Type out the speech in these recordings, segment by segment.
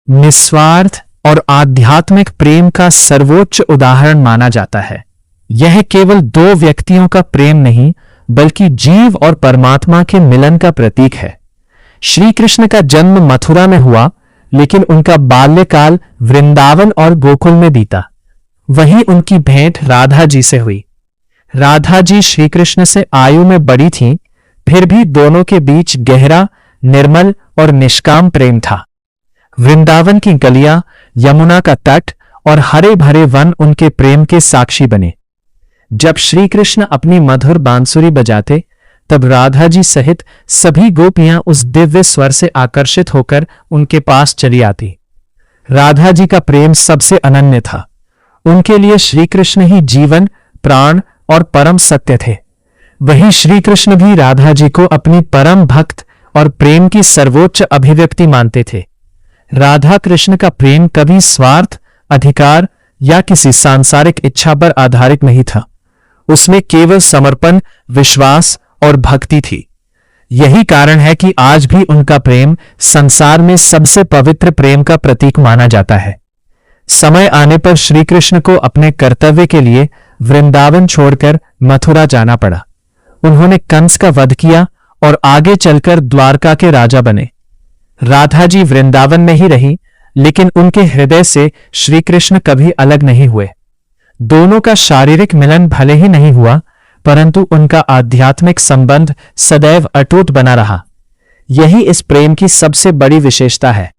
निस्वार्थ और आध्यात्मिक प्रेम का सर्वोच्च उदाहरण माना जाता है। यह केवल दो व्यक्तियों का प्रेम नहीं, बल्कि जीव और परमात्मा के मिलन का प्रतीक है। श्री कृष्ण का जन्म मथुरा में हुआ, लेकिन उनका बाल्यकाल वृंदावन और गोकुल में बीता। वहीं उनकी भेंट राधा जी से हुई। राधा जी श्री कृष्ण से आयु में बड़ी थीं, फिर भी दोनों के बीच गहरा, निर्मल और निष्काम प्रेम था। वृंदावन की गलियां, यमुना का तट और हरे भरे वन उनके प्रेम के साक्षी बने। जब श्री कृष्ण अपनी मधुर बांसुरी बजाते, तब राधा जी सहित सभी गोपियां उस दिव्य स्वर से आकर्षित होकर उनके पास चली आती। राधा जी का प्रेम सबसे अनन्य था। उनके लिए श्री कृष्ण ही जीवन, प्राण और परम सत्य थे। वहीं श्री कृष्ण भी राधा जी को अपनी परम भक्त और प्रेम की सर्वोच्च अभिव्यक्ति मानते थे। राधा कृष्ण का प्रेम कभी स्वार्थ, अधिकार या किसी सांसारिक इच्छा पर आधारित नहीं था। उसमें केवल समर्पण, विश्वास और भक्ति थी। यही कारण है कि आज भी उनका प्रेम संसार में सबसे पवित्र प्रेम का प्रतीक माना जाता है। समय आने पर श्री कृष्ण को अपने कर्तव्य के लिए वृंदावन छोड़कर मथुरा जाना पड़ा। उन्होंने कंस का वध किया और आगे चलकर द्वारका के राजा बने। राधा जी वृंदावन में ही रही, लेकिन उनके हृदय से श्री कृष्ण कभी अलग नहीं हुए। दोनों का शारीरिक मिलन भले ही नहीं हुआ, परंतु उनका आध्यात्मिक संबंध सदैव अटूट बना रहा। यही इस प्रेम की सबसे बड़ी विशेषता है।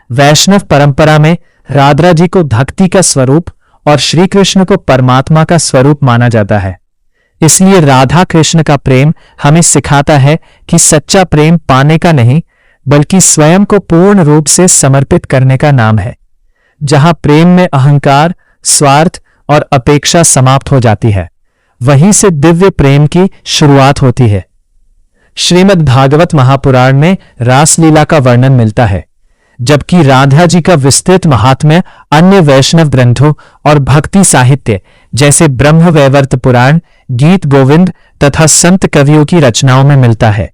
वैष्णव परंपरा में राधा जी को भक्ति का स्वरूप और श्री कृष्ण को परमात्मा का स्वरूप माना जाता है। इसलिए राधा कृष्ण का प्रेम हमें सिखाता है कि सच्चा प्रेम पाने का नहीं, बल्कि स्वयं को पूर्ण रूप से समर्पित करने का नाम है। जहां प्रेम में अहंकार, स्वार्थ और अपेक्षा समाप्त हो जाती है, वहीं से दिव्य प्रेम की शुरुआत होती है। श्रीमद् भागवत महापुराण में रासलीला का वर्णन मिलता है, जबकि राधा जी का विस्तृत महात्म्य अन्य वैष्णव ग्रंथों और भक्ति साहित्य जैसे ब्रह्मवैवर्त पुराण, गीत गोविंद तथा संत कवियों की रचनाओं में मिलता है।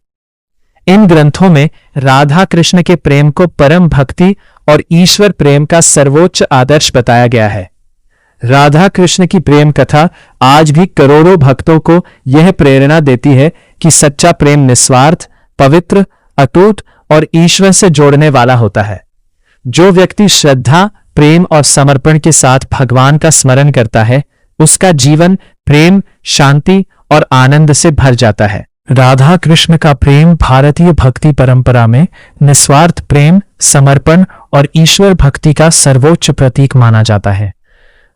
इन ग्रंथों में राधा कृष्ण के प्रेम को परम भक्ति और ईश्वर प्रेम का सर्वोच्च आदर्श बताया गया है। राधा कृष्ण की प्रेम कथा आज भी करोड़ों भक्तों को यह प्रेरणा देती है कि सच्चा प्रेम निस्वार्थ, पवित्र, अटूट और ईश्वर से जोड़ने वाला होता है। जो व्यक्ति श्रद्धा, प्रेम और समर्पण के साथ भगवान का स्मरण करता है, उसका जीवन प्रेम, शांति और आनंद से भर जाता है। राधा कृष्ण का प्रेम भारतीय भक्ति परंपरा में निस्वार्थ प्रेम, समर्पण और ईश्वर भक्ति का सर्वोच्च प्रतीक माना जाता है।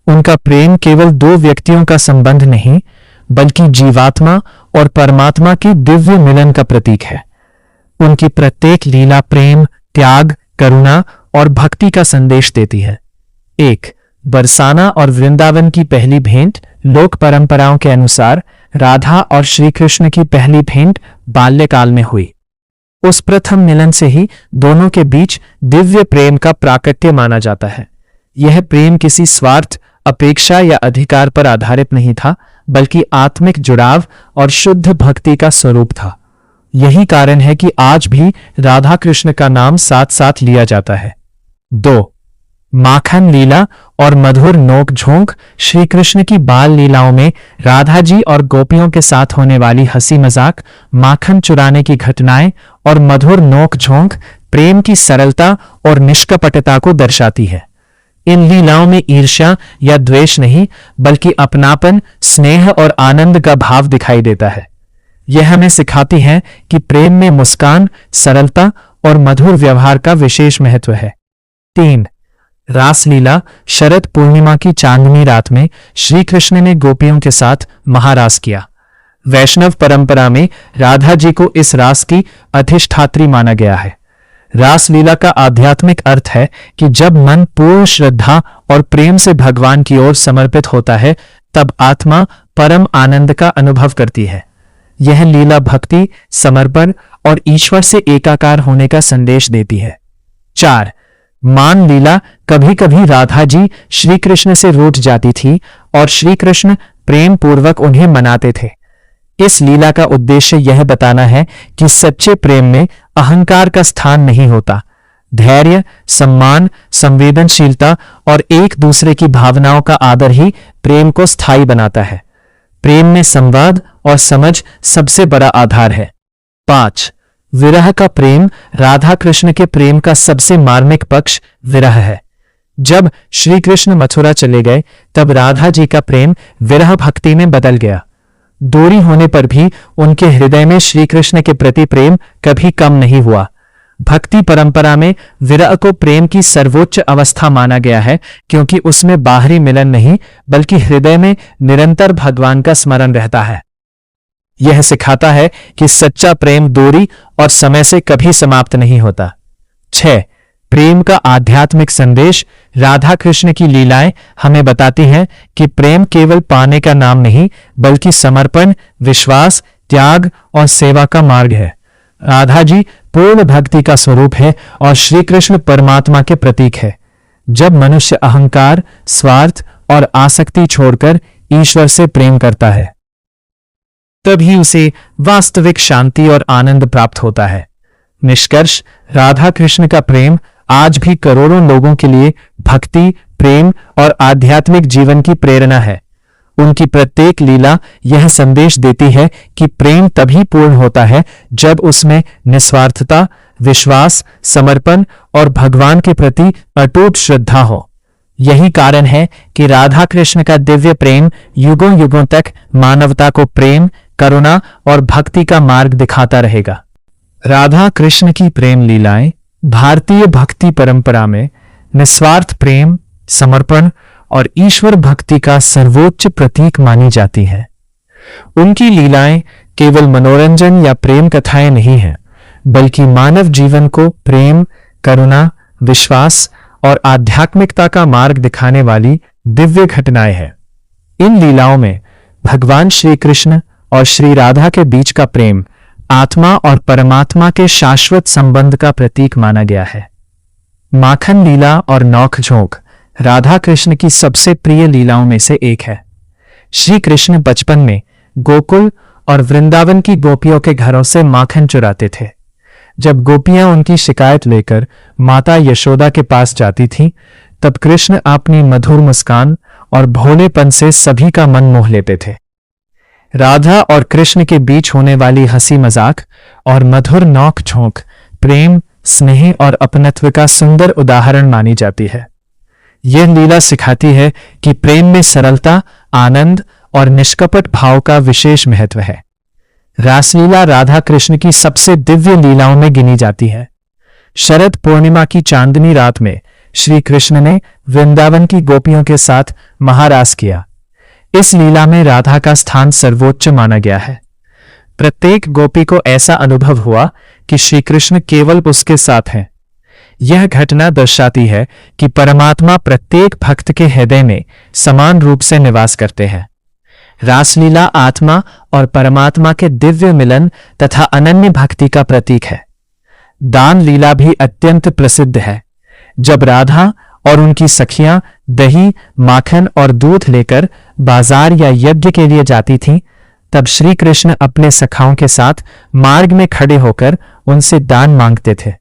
उनका प्रेम केवल दो व्यक्तियों का संबंध नहीं, बल्कि जीवात्मा और परमात्मा की दिव्य मिलन का प्रतीक है। उनकी प्रत्येक लीला प्रेम, त्याग, करुणा और भक्ति का संदेश देती है। 1. बरसाना और वृंदावन की पहली भेंट। लोक परंपराओं के अनुसार राधा और श्री कृष्ण की पहली भेंट बाल्यकाल में हुई। उस प्रथम मिलन से ही दोनों के बीच दिव्य प्रेम का प्राकट्य माना जाता है। यह प्रेम किसी स्वार्थ, अपेक्षा या अधिकार पर आधारित नहीं था, बल्कि आत्मिक जुड़ाव और शुद्ध भक्ति का स्वरूप था। यही कारण है कि आज भी राधा कृष्ण का नाम साथ साथ लिया जाता है। 2. माखन लीला और मधुर नोक झोंक। श्री कृष्ण की बाल लीलाओं में राधा जी और गोपियों के साथ होने वाली हंसी मजाक, माखन चुराने की घटनाएं और मधुर नोक झोंक प्रेम की सरलता और निष्कपटता को दर्शाती है। इन लीलाओं में ईर्ष्या या द्वेष नहीं, बल्कि अपनापन, स्नेह और आनंद का भाव दिखाई देता है। यह हमें सिखाती है कि प्रेम में मुस्कान, सरलता और मधुर व्यवहार का विशेष महत्व है। 3. रासलीला। शरद पूर्णिमा की चांदनी रात में श्री कृष्ण ने गोपियों के साथ महारास किया। वैष्णव परंपरा में राधा जी को इस रास की अधिष्ठात्री माना गया है। रासलीला का आध्यात्मिक अर्थ है कि जब मन पूर्ण श्रद्धा और प्रेम से भगवान की ओर समर्पित होता है, तब आत्मा परम आनंद का अनुभव करती है। यह लीला भक्ति, समर्पण और ईश्वर से एकाकार होने का संदेश देती है। 4. मान लीला। कभी कभी राधा जी श्री कृष्ण से रूठ जाती थी और श्री कृष्ण प्रेम पूर्वक उन्हें मनाते थे। इस लीला का उद्देश्य यह बताना है कि सच्चे प्रेम में अहंकार का स्थान नहीं होता, धैर्य, सम्मान, संवेदनशीलता और एक दूसरे की भावनाओं का आदर ही प्रेम को स्थायी बनाता है। प्रेम में संवाद और समझ सबसे बड़ा आधार है। 5. विरह का प्रेम। राधा कृष्ण के प्रेम का सबसे मार्मिक पक्ष विरह है। जब श्री कृष्ण मथुरा चले गए तब राधा जी का प्रेम विरह भक्ति में बदल गया। दूरी होने पर भी उनके हृदय में श्री कृष्ण के प्रति प्रेम कभी कम नहीं हुआ। भक्ति परंपरा में विरह को प्रेम की सर्वोच्च अवस्था माना गया है, क्योंकि उसमें बाहरी मिलन नहीं बल्कि हृदय में निरंतर भगवान का स्मरण रहता है। यह सिखाता है कि सच्चा प्रेम दूरी और समय से कभी समाप्त नहीं होता। 6. प्रेम का आध्यात्मिक संदेश। राधा कृष्ण की लीलाएं हमें बताती हैं कि प्रेम केवल पाने का नाम नहीं बल्कि समर्पण, विश्वास, त्याग और सेवा का मार्ग है। राधा जी पूर्ण भक्ति का स्वरूप है और श्री कृष्ण परमात्मा के प्रतीक है। जब मनुष्य अहंकार, स्वार्थ और आसक्ति छोड़कर ईश्वर से प्रेम करता है तभी उसे वास्तविक शांति और आनंद प्राप्त होता है। निष्कर्ष, राधा कृष्ण का प्रेम आज भी करोड़ों लोगों के लिए भक्ति, प्रेम और आध्यात्मिक जीवन की प्रेरणा है। उनकी प्रत्येक लीला यह संदेश देती है कि प्रेम तभी पूर्ण होता है जब उसमें निस्वार्थता, विश्वास, समर्पण और भगवान के प्रति अटूट श्रद्धा हो। यही कारण है कि राधा कृष्ण का दिव्य प्रेम युगों युगों तक मानवता को प्रेम, करुणा और भक्ति का मार्ग दिखाता रहेगा। राधा कृष्ण की प्रेम लीलाएं भारतीय भक्ति परंपरा में निस्वार्थ प्रेम, समर्पण और ईश्वर भक्ति का सर्वोच्च प्रतीक मानी जाती है। उनकी लीलाएं केवल मनोरंजन या प्रेम कथाएं नहीं हैं, बल्कि मानव जीवन को प्रेम, करुणा, विश्वास और आध्यात्मिकता का मार्ग दिखाने वाली दिव्य घटनाएं हैं। इन लीलाओं में भगवान श्री कृष्ण और श्री राधा के बीच का प्रेम आत्मा और परमात्मा के शाश्वत संबंध का प्रतीक माना गया है। माखन लीला और नौक-झोंक राधा कृष्ण की सबसे प्रिय लीलाओं में से एक है। श्री कृष्ण बचपन में गोकुल और वृंदावन की गोपियों के घरों से माखन चुराते थे। जब गोपियां उनकी शिकायत लेकर माता यशोदा के पास जाती थीं, तब कृष्ण अपनी मधुर मुस्कान और भोलेपन से सभी का मन मोह लेते थे। राधा और कृष्ण के बीच होने वाली हंसी मजाक और मधुर नौक झोंक प्रेम, स्नेह और अपनत्व का सुंदर उदाहरण मानी जाती है। यह लीला सिखाती है कि प्रेम में सरलता, आनंद और निष्कपट भाव का विशेष महत्व है। रासलीला राधा कृष्ण की सबसे दिव्य लीलाओं में गिनी जाती है। शरद पूर्णिमा की चांदनी रात में श्री कृष्ण ने वृंदावन की गोपियों के साथ महारास किया। इस लीला में राधा का स्थान सर्वोच्च माना गया है। प्रत्येक गोपी को ऐसा अनुभव हुआ कि श्री कृष्ण केवल उसके साथ हैं। यह घटना दर्शाती है कि परमात्मा प्रत्येक भक्त के हृदय में समान रूप से निवास करते हैं। रासलीला आत्मा और परमात्मा के दिव्य मिलन तथा अनन्य भक्ति का प्रतीक है। दान लीला भी अत्यंत प्रसिद्ध है। जब राधा और उनकी सखियां दही, माखन और दूध लेकर बाजार या यज्ञ के लिए जाती थीं, तब श्री कृष्ण अपने सखाओं के साथ मार्ग में खड़े होकर उनसे दान मांगते थे।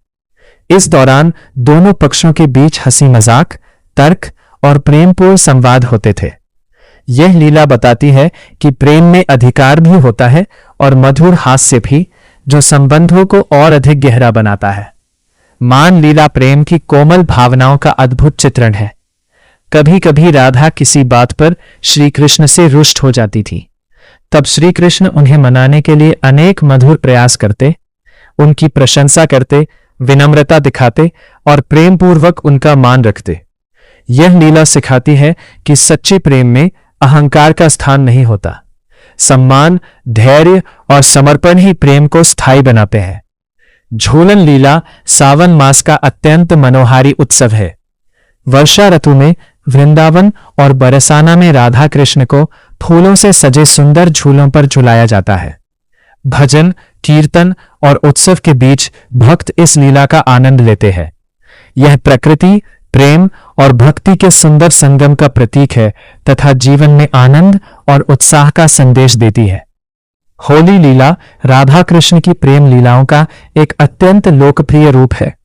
इस दौरान दोनों पक्षों के बीच हंसी मजाक, तर्क और प्रेमपूर्ण संवाद होते थे। यह लीला बताती है कि प्रेम में अधिकार भी होता है और मधुर हास्य भी, जो संबंधों को और अधिक गहरा बनाता है। मान लीला प्रेम की कोमल भावनाओं का अद्भुत चित्रण है। कभी कभी राधा किसी बात पर श्री कृष्ण से रुष्ट हो जाती थी। तब श्री कृष्ण उन्हें मनाने के लिए अनेक मधुर प्रयास करते, उनकी प्रशंसा करते, विनम्रता दिखाते और प्रेमपूर्वक उनका मान रखते। यह लीला सिखाती है कि सच्चे प्रेम में अहंकार का स्थान नहीं होता। सम्मान, धैर्य और समर्पण ही प्रेम को स्थायी बनाते हैं। झूलन लीला सावन मास का अत्यंत मनोहारी उत्सव है। वर्षा ऋतु में वृंदावन और बरसाना में राधा कृष्ण को फूलों से सजे सुंदर झूलों पर झुलाया जाता है। भजन, कीर्तन और उत्सव के बीच भक्त इस लीला का आनंद लेते हैं। यह प्रकृति, प्रेम और भक्ति के सुंदर संगम का प्रतीक है तथा जीवन में आनंद और उत्साह का संदेश देती है। होली लीला राधा कृष्ण की प्रेम लीलाओं का एक अत्यंत लोकप्रिय रूप है।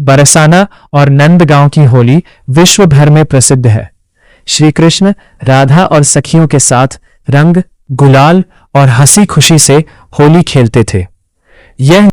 बरसाना और नंदगांव की होली विश्व भर में प्रसिद्ध है। श्री कृष्ण राधा और सखियों के साथ रंग, गुलाल और हंसी खुशी से होली खेलते थे। यह